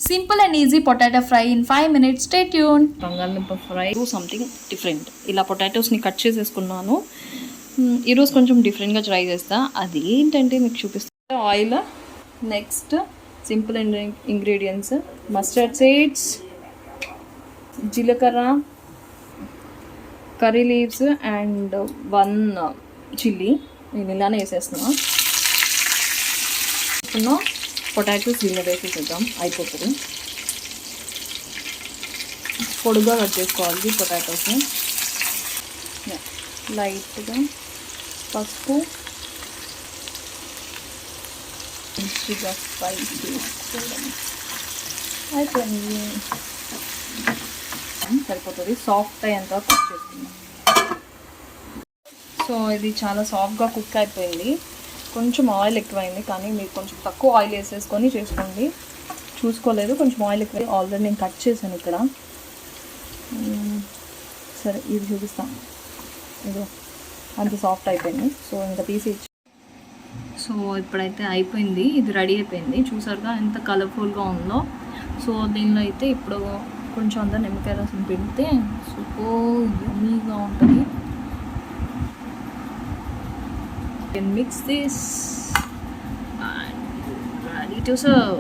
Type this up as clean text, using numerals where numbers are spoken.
Simple and easy potato fry in 5 minutes. Stay tune. బంగాళదుంప fry something different. ఇలా పొటాటోస్ని cut చేసేసుకున్నాను. ఈరోజు కొంచెం డిఫరెంట్గా ట్రై చేస్తా. అది ఏంటంటే మీకు చూపిస్తా. Oil, next simple and ingredients mustard seeds, జీలకర్ర, కర్రీ లీవ్స్ అండ్ 1 చిల్లీ. నేను ఇలానే వేసేస్తున్నా. పొటాటోస్ దీనిలో వేసేసేద్దాం, అయిపోతుంది. పొడుగా కట్ చేసుకోవాలి పొటాటోస్ని. లైట్గా పసుపు, మంచిగా ఫ్రై చేసుకోవడం అయిపోయింది. సరిపోతుంది. సాఫ్ట్ అయ్యేంత కుక్ చేసుకుందాం. సో ఇది చాలా సాఫ్ట్గా కుక్ అయిపోయింది. కొంచెం ఆయిల్ ఎక్కువైంది, కానీ మీరు కొంచెం తక్కువ ఆయిల్ వేసేసుకొని చేసుకోండి. చూసుకోలేదు, కొంచెం ఆయిల్ ఎక్కువ. ఆల్రెడీ నేను కట్ చేశాను ఇక్కడ. సరే ఇది చూపిస్తాను. ఇది అంత సాఫ్ట్ అయిపోయింది. సో ఇంకా తీసి సో ఇప్పుడైతే అయిపోయింది. ఇది రెడీ అయిపోయింది. చూసారుగా ఎంత కలర్ఫుల్గా ఉందో. సో దీనిలో అయితే ఇప్పుడు కొంచెం అంతా నిమ్మకాయ రసం పెడితే సూపర్ యమ్మీగా ఉంటుంది. Mix this and ready to serve.